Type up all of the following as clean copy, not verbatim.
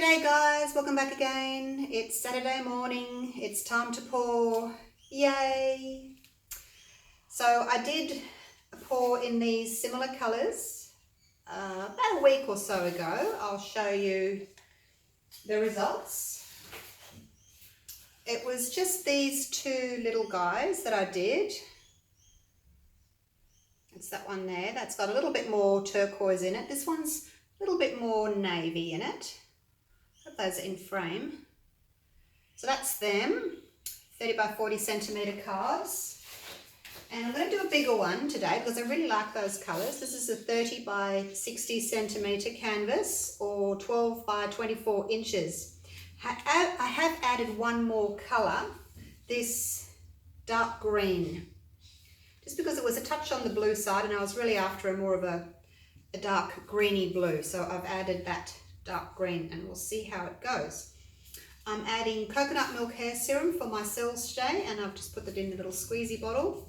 G'day guys, welcome back again. It's Saturday morning, it's time to pour, yay! So I did pour in these similar colours about a week or so ago. I'll show you the results. It was just these two little guys that I did. It's that one there, that's got a little bit more turquoise in it. This one's a little bit more navy in it. Got those in frame. So that's them, 30 by 40 centimetre cards. And I'm going to do a bigger one today because I really like those colours. This is a 30 by 60 centimetre canvas or 12 by 24 inches. I have added one more colour, this dark green, just because it was a touch on the blue side and I was really after more of a dark greeny blue. So I've added that dark green and we'll see how it goes. I'm adding coconut milk hair serum for my cells today and I've just put that in a little squeezy bottle.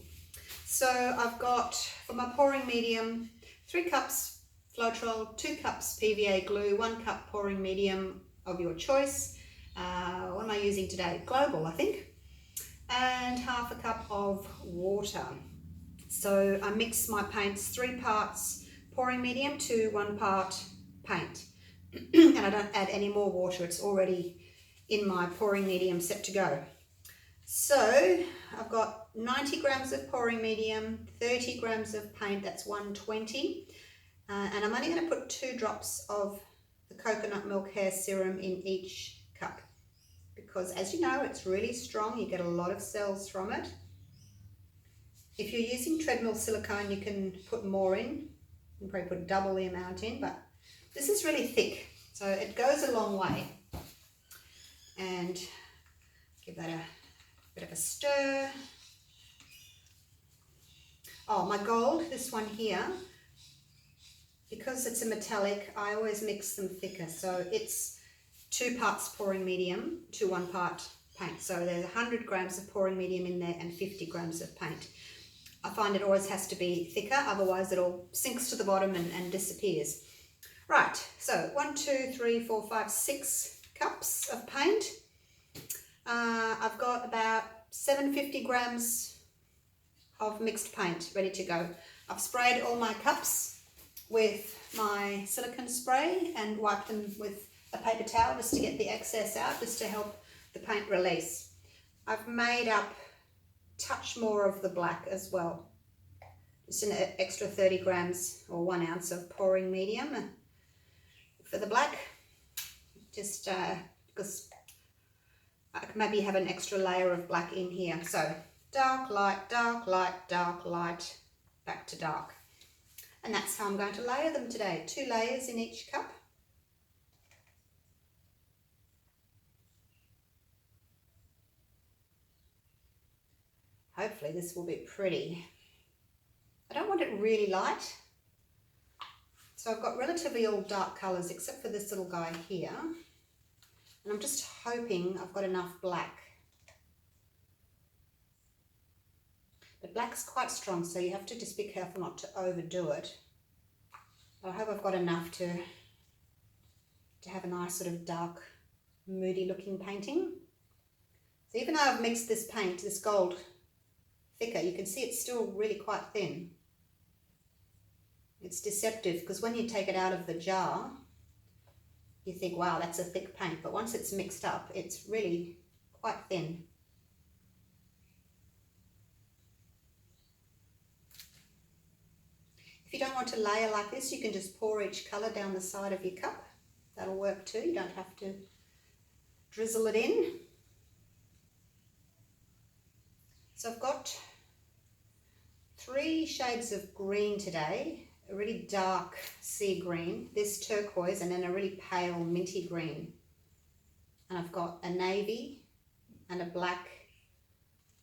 So I've got, for my pouring medium, 3 cups Floetrol, 2 cups PVA glue, 1 cup pouring medium of your choice. What am I using today? Global, I think. And half a cup of water. So I mix my paints 3 parts pouring medium to 1 part paint. And I don't add any more water, it's already in my pouring medium set to go. So I've got 90 grams of pouring medium, 30 grams of paint, that's 120. And I'm only going to put 2 drops of the coconut milk hair serum in each cup. Because as you know, it's really strong, you get a lot of cells from it. If you're using treadmill silicone, you can put more in. You can probably put double the amount in, but this is really thick, so it goes a long way. And give that a bit of a stir. Oh, my gold, this one here, because it's a metallic, I always mix them thicker. So it's 2 parts pouring medium to 1 part paint. So there's 100 grams of pouring medium in there and 50 grams of paint. I find it always has to be thicker, otherwise it all sinks to the bottom and disappears. Right, so 1, 2, 3, 4, 5, 6 cups of paint. I've got about 750 grams of mixed paint ready to go. I've sprayed all my cups with my silicone spray and wiped them with a paper towel just to get the excess out, just to help the paint release. I've made up a touch more of the black as well. Just an extra 30 grams or 1 ounce of pouring medium for the black, just because I could maybe have an extra layer of black in here. So dark, light, dark, light, dark, light, back to dark. And that's how I'm going to layer them today. 2 layers in each cup. Hopefully this will be pretty. I don't want it really light. So I've got relatively all dark colours except for this little guy here. And I'm just hoping I've got enough black. But black's quite strong, so you have to just be careful not to overdo it. But I hope I've got enough to have a nice sort of dark, moody looking painting. So even though I've mixed this paint, this gold, thicker, you can see it's still really quite thin. It's deceptive because when you take it out of the jar, you think, wow, that's a thick paint. But once it's mixed up, it's really quite thin. If you don't want to layer like this, you can just pour each colour down the side of your cup. That'll work too. You don't have to drizzle it in. So I've got 3 shades of green today. A really dark sea green, this turquoise, and then a really pale minty green. And I've got a navy and a black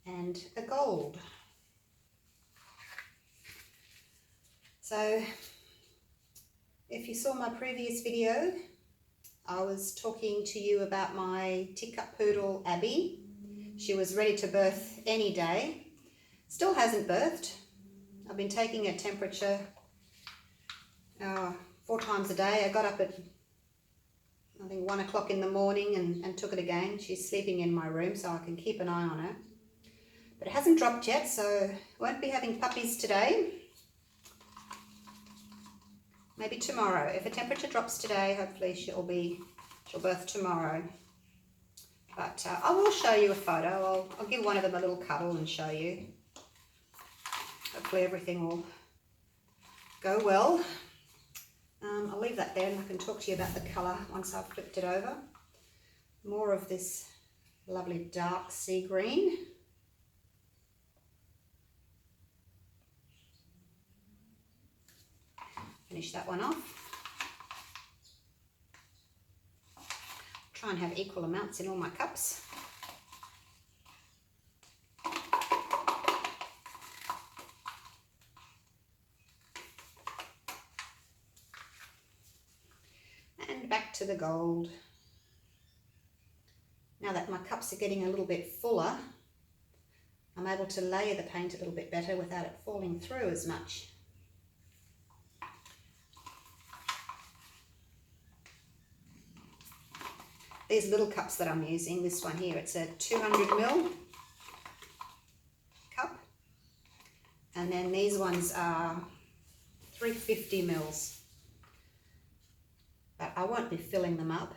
and a gold. So if you saw my previous video, I was talking to you about my teacup poodle Abby. She was ready to birth any day. Still hasn't birthed. I've been taking her temperature 4 times a day. I got up at I think 1 o'clock in the morning and took it again. She's sleeping in my room so I can keep an eye on her. But it hasn't dropped yet, so won't be having puppies today. Maybe tomorrow. If the temperature drops today, hopefully she'll birth tomorrow. But I will show you a photo. I'll give one of them a little cuddle and show you. Hopefully everything will go well. I'll leave that there and I can talk to you about the colour once I've flipped it over. More of this lovely dark sea green. Finish that one off. Try and have equal amounts in all my cups. And back to the gold. Now that my cups are getting a little bit fuller, I'm able to layer the paint a little bit better without it falling through as much. These little cups that I'm using, this one here, it's a 200ml cup. And then these ones are 350 mils. But I won't be filling them up.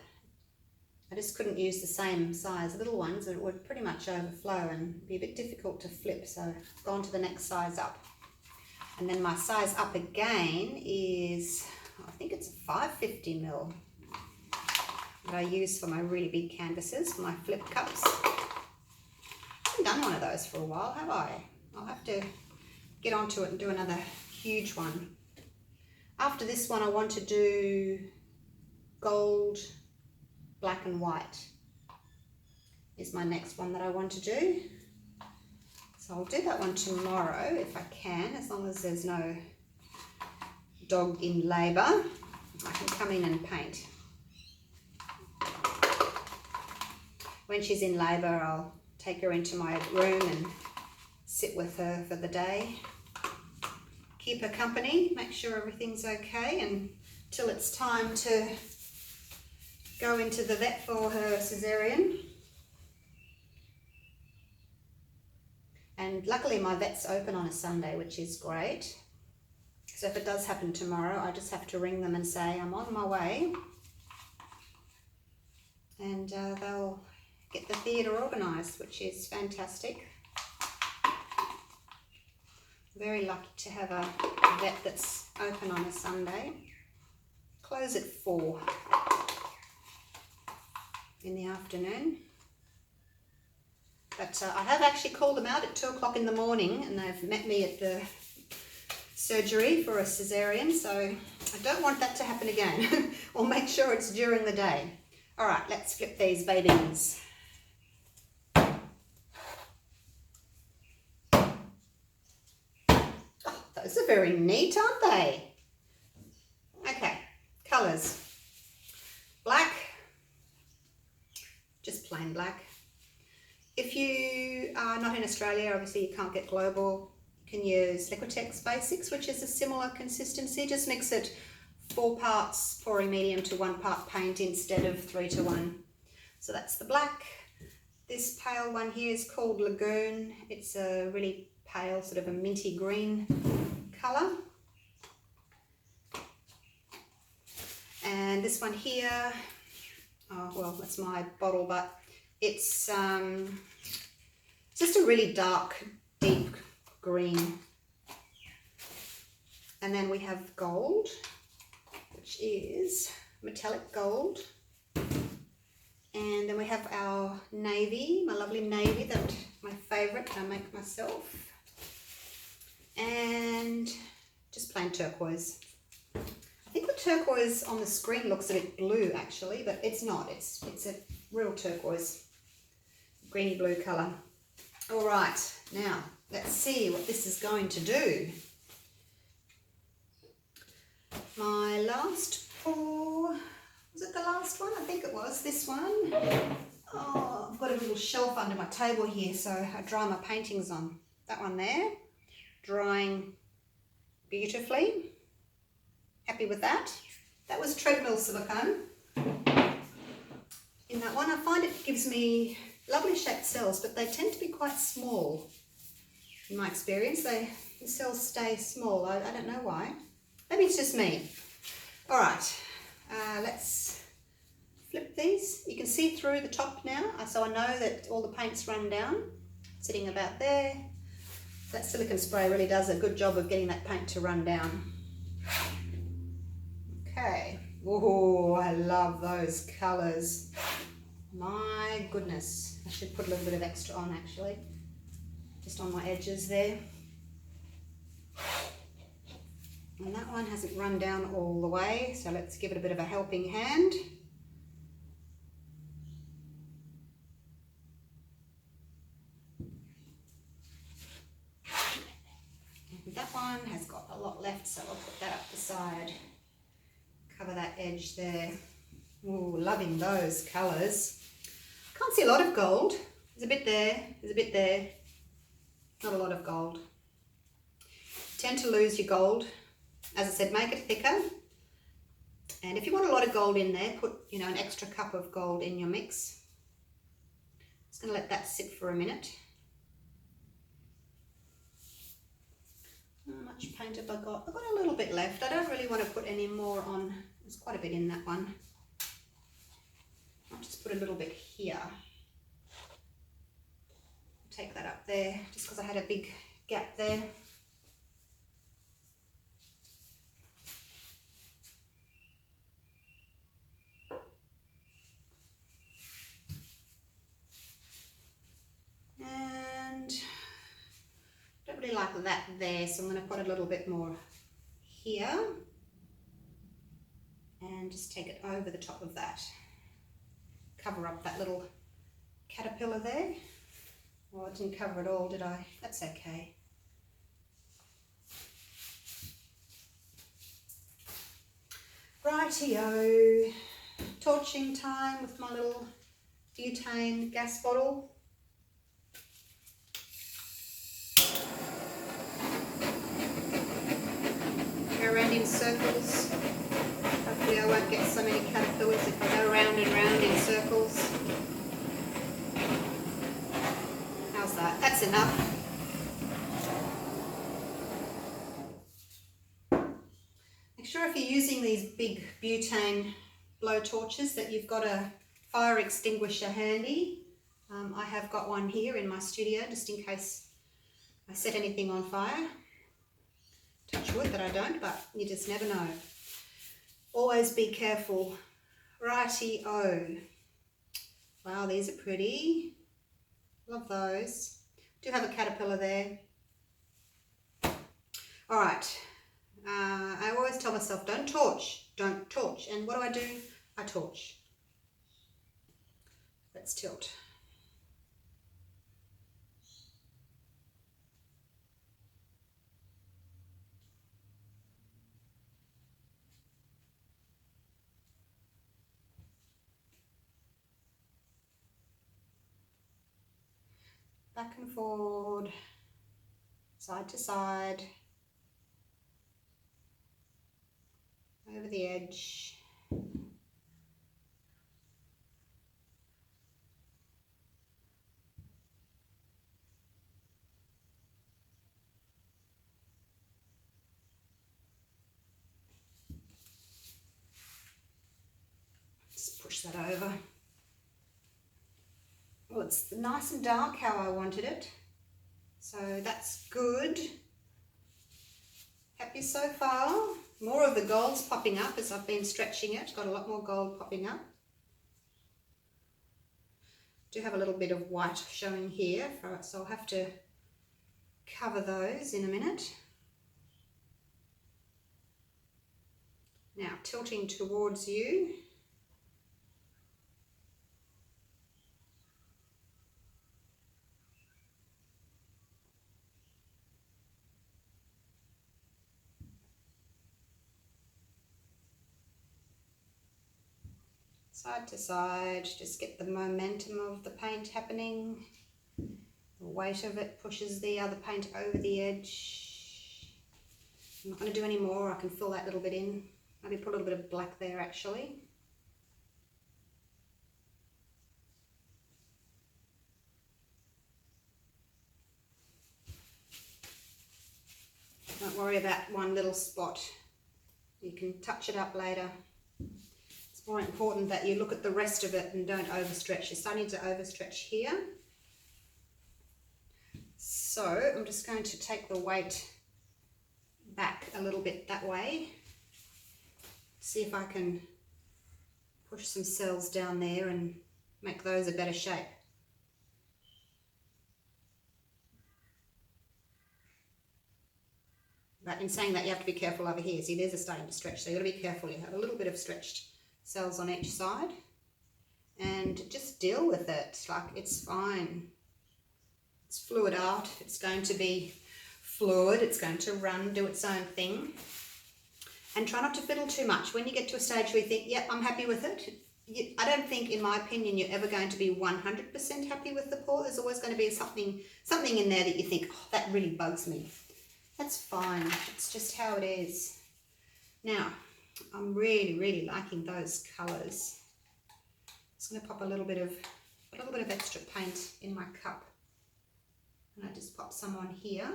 I just couldn't use the same size little ones. It would pretty much overflow and be a bit difficult to flip. So I've gone to the next size up. And then my size up again is, I think it's a 550 mil. That I use for my really big canvases, for my flip cups. I haven't done one of those for a while, have I? I'll have to get onto it and do another huge one. After this one, I want to do gold, black and white is my next one that I want to do. So I'll do that one tomorrow if I can, as long as there's no dog in labour. I can come in and paint. When she's in labour, I'll take her into my room and sit with her for the day. Keep her company, make sure everything's okay until it's time to go into the vet for her cesarean. And luckily my vet's open on a Sunday, which is great. So if it does happen tomorrow, I just have to ring them and say I'm on my way. And they'll get the theatre organised, which is fantastic. Very lucky to have a vet that's open on a Sunday. Close at 4 in the afternoon. But I have actually called them out at 2 o'clock in the morning and they've met me at the surgery for a cesarean, so I don't want that to happen again. I'll make sure it's during the day. All right, let's flip these babies. Those are very neat, aren't they? Okay, colours. Black, just plain black. If you are not in Australia, obviously you can't get global, you can use Liquitex Basics, which is a similar consistency. Just mix it 4 parts pouring medium to 1 part paint instead of 3 to 1. So that's the black. This pale one here is called Lagoon. It's a really pale, sort of a minty green colour. And this one here, oh well, that's my bottle, but it's just a really dark, deep green. And then we have gold, which is metallic gold. And then we have our navy, my lovely navy, that my favourite that I make myself. And just plain turquoise. I think the turquoise on the screen looks a bit blue actually, but it's not. It's a real turquoise, greeny blue colour. All right, now let's see what this is going to do. My last pour, was it the last one? I think it was this one. Oh, I've got a little shelf under my table here, so I dry my paintings on. That one there, drying beautifully. Happy with that. That was treadmill silicone. in that one. I find it gives me lovely shaped cells, but they tend to be quite small. In my experience, the cells stay small. I don't know why. Maybe it's just me. All right, let's flip these. You can see through the top now, so I know that all the paint's run down, sitting about there. That silicone spray really does a good job of getting that paint to run down. Okay. Oh, I love those colours. My goodness. I should put a little bit of extra on actually, just on my edges there. And that one hasn't run down all the way, so let's give it a bit of a helping hand. And that one has got a lot left, so I'll put that up the side. Cover that edge there. Ooh, loving those colours. Can't see a lot of gold. There's a bit there, there's a bit there. Not a lot of gold. Tend to lose your gold. As I said, make it thicker. And if you want a lot of gold in there, put, you know, an extra cup of gold in your mix. Just going to let that sit for a minute. How much paint have I got? I've got a little bit left. I don't really want to put any more on. There's quite a bit in that one. I'll just put a little bit here. Take that up there, just because I had a big gap there. And I don't really like that there, so I'm going to put a little bit more here. And just take it over the top of that. Cover up that little caterpillar there. Well, I didn't cover it all, did I? That's okay. Rightio. Torching time with my little butane gas bottle. Go around in circles. Hopefully I won't get so many caterpillars if I go round and round in circles. How's that? That's enough. Make sure if you're using these big butane blow torches that you've got a fire extinguisher handy. I have got one here in my studio just in case I set anything on fire. Touch wood that I don't, but you just never know. Always be careful. Righty-o. Wow, these are pretty. Love those. Do have a caterpillar there. All right. I always tell myself, don't torch. Don't torch. And what do? I torch. Let's tilt. Back and forward, side to side, over the edge. Just push that over. Well, it's nice and dark how I wanted it, so that's good. Happy so far. More of the gold's popping up as I've been stretching it. Got a lot more gold popping up. Do have a little bit of white showing here, so I'll have to cover those in a minute. Now tilting towards you. Side to side, just get the momentum of the paint happening. The weight of it pushes the other paint over the edge. I'm not going to do any more, I can fill that little bit in. Maybe put a little bit of black there actually. Don't worry about one little spot. You can touch it up later. It's more important that you look at the rest of it and don't overstretch. You're starting to overstretch here. So I'm just going to take the weight back a little bit that way. See if I can push some cells down there and make those a better shape. But in saying that, you have to be careful over here. See, these are starting to stretch, so you've got to be careful. You have a little bit of stretched cells on each side. And just deal with it, like it's fine. It's fluid art. It's going to be fluid. It's going to run, do its own thing. And try not to fiddle too much. When you get to a stage where you think, yep, I'm happy with it. I don't think, in my opinion, you're ever going to be 100% happy with the pour. There's always going to be something in there that you think, oh, that really bugs me. That's fine. It's just how it is. Now, I'm really, really liking those colours. Just going to pop a little bit of extra paint in my cup. And I just pop some on here.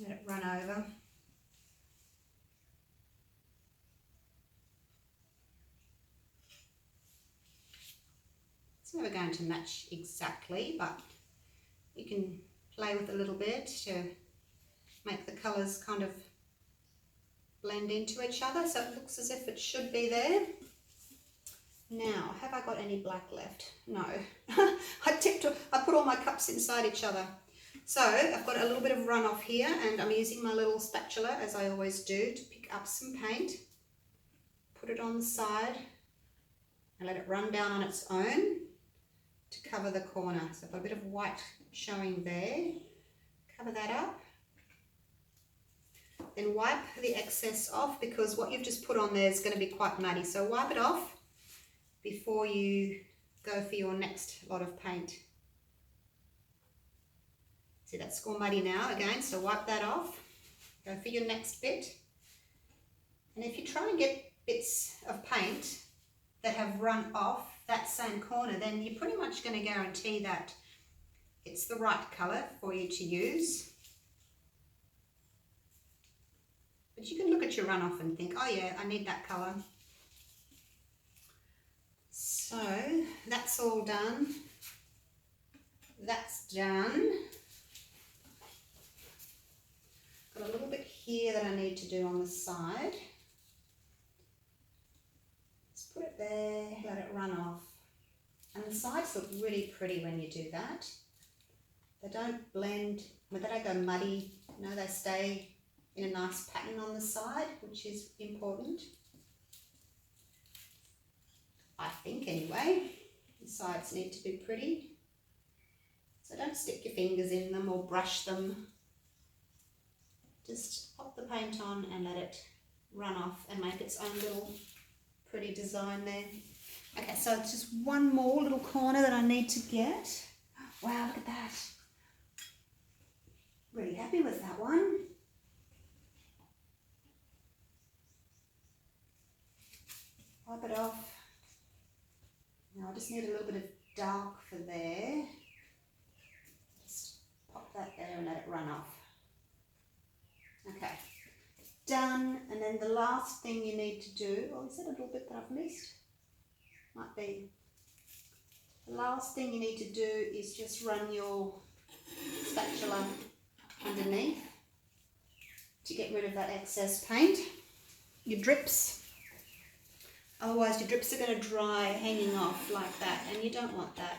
Let it run over. It's never going to match exactly, but you can play with a little bit to make the colours kind of blend into each other, so it looks as if it should be there. Now, have I got any black left? No. I put all my cups inside each other. So I've got a little bit of runoff here, and I'm using my little spatula, as I always do, to pick up some paint, put it on the side, and let it run down on its own to cover the corner. So I've got a bit of white showing there. Cover that up. Then wipe the excess off, because what you've just put on there is going to be quite muddy. So wipe it off before you go for your next lot of paint. See, that's all muddy now again, so wipe that off. Go for your next bit. And if you try and get bits of paint that have run off that same corner, then you're pretty much going to guarantee that it's the right colour for you to use. But you can look at your runoff and think, oh yeah, I need that colour. So that's all done. That's done. Got a little bit here that I need to do on the side. Just put it there, let it run off. And the sides look really pretty when you do that. They don't blend, they don't go muddy. No, they stay in a nice pattern on the side, which is important. I think anyway. The sides need to be pretty. So don't stick your fingers in them or brush them. Just pop the paint on and let it run off and make its own little pretty design there. Okay, so it's just one more little corner that I need to get. Wow, look at that. Really happy with that one. Wipe it off. Now I just need a little bit of dark for there. Just pop that there and let it run off. Okay, done. And then the last thing you need to do, oh, is that a little bit that I've missed? Might be. The last thing you need to do is just run your spatula underneath to get rid of that excess paint. Your drips. Otherwise your drips are going to dry hanging off like that, and you don't want that.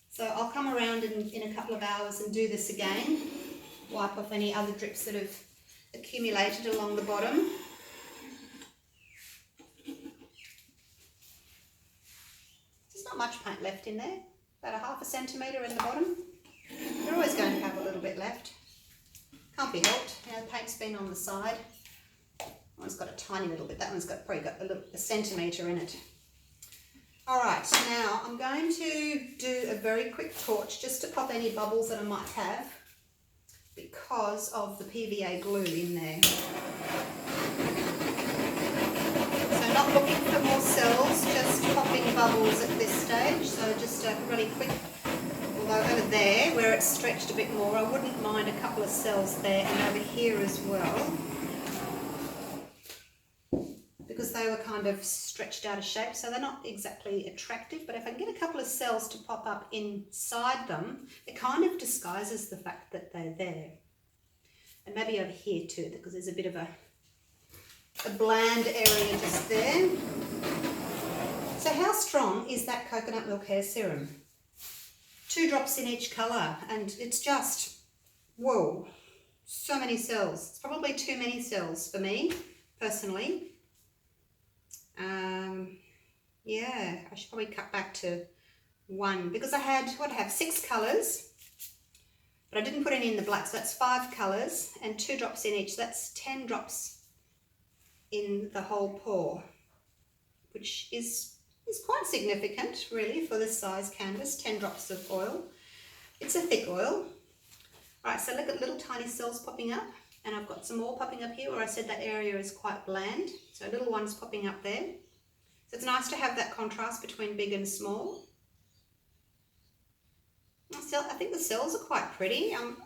So I'll come around in a couple of hours and do this again. Wipe off any other drips that have accumulated along the bottom. There's not much paint left in there, about 1/2 centimetre in the bottom. You're always going to have a little bit left. Can't be helped. You know, the paint's been on the side. That one's got a tiny little bit. That one's probably got a centimetre in it. All right, now I'm going to do a very quick torch just to pop any bubbles that I might have, because of the PVA glue in there. So not looking for more cells, just popping bubbles at this stage. So just a really quick Although over there, where it's stretched a bit more, I wouldn't mind a couple of cells there and over here as well, because they were kind of stretched out of shape, so they're not exactly attractive. But if I can get a couple of cells to pop up inside them, it kind of disguises the fact that they're there. And maybe over here too, because there's a bit of a bland area just there. So how strong is that coconut milk hair serum? 2 drops in each colour, and it's just, whoa, so many cells. It's probably too many cells for me, personally. Yeah, I should probably cut back to 1, because I had, 6 colours, but I didn't put any in the black, so that's 5 colours, and 2 drops in each. That's 10 drops in the whole pour, which is quite significant, really, for this size canvas. 10 drops of oil. It's a thick oil. Right, so look at little tiny cells popping up, and I've got some more popping up here where I said that area is quite bland, so little ones popping up there. So it's nice to have that contrast between big and small. I think the cells are quite pretty. I'm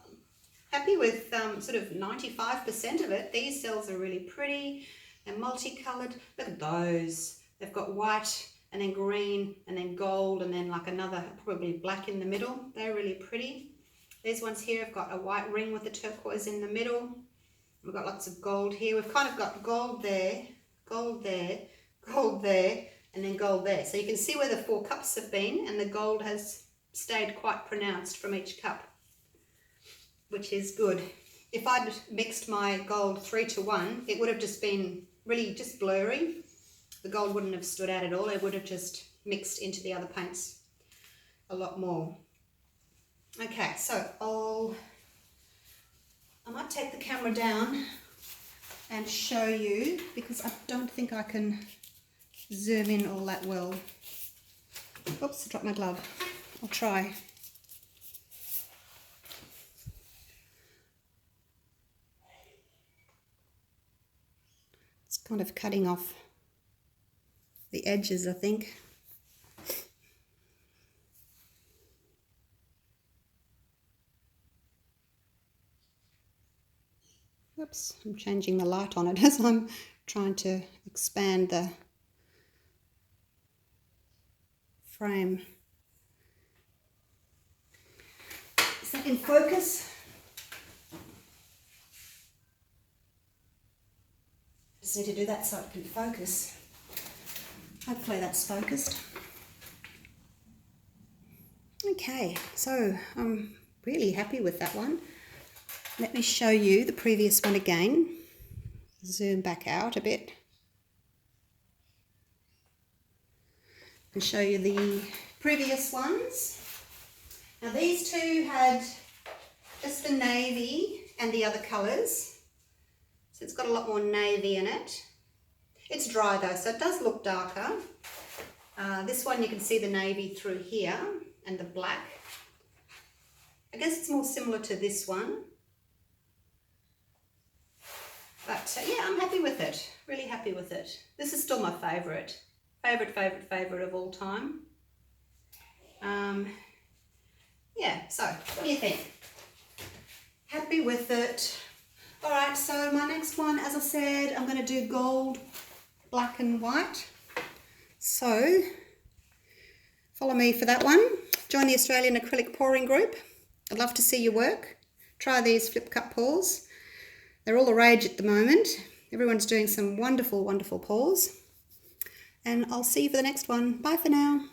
happy with sort of 95% of it. These cells are really pretty. They're multicoloured. Look at those. They've got white and then green and then gold and then like another, probably black in the middle. They're really pretty. These ones here have got a white ring with the turquoise in the middle. We've got lots of gold here. We've kind of got gold there, gold there, gold there, and then gold there. So you can see where the 4 cups have been, and the gold has stayed quite pronounced from each cup, which is good. If I'd mixed my gold 3 to 1, it would have just been really just blurry. The gold wouldn't have stood out at all. It would have just mixed into the other paints a lot more. Okay, so I might take the camera down and show you, because I don't think I can zoom in all that well. Oops, I dropped my glove. I'll try. It's kind of cutting off the edges, I think. Oops, I'm changing the light on it as I'm trying to expand the frame. Is that in focus? Just need to do that so it can focus. Hopefully that's focused. Okay, so I'm really happy with that one. Let me show you the previous one again. Zoom back out a bit and show you the previous ones. Now these two had just the navy and the other colours, so it's got a lot more navy in it. It's dry though, so it does look darker. This one you can see the navy through here and the black. I guess it's more similar to this one. But yeah, I'm happy with it. Really happy with it. This is still my favourite. Favourite of all time. Yeah, so what do you think? Happy with it. Alright, so my next one, as I said, I'm going to do gold, black and white. So follow me for that one. Join the Australian Acrylic Pouring Group. I'd love to see your work. Try these flip cup pours. They're all the rage at the moment. Everyone's doing some wonderful, wonderful pours. And I'll see you for the next one. Bye for now.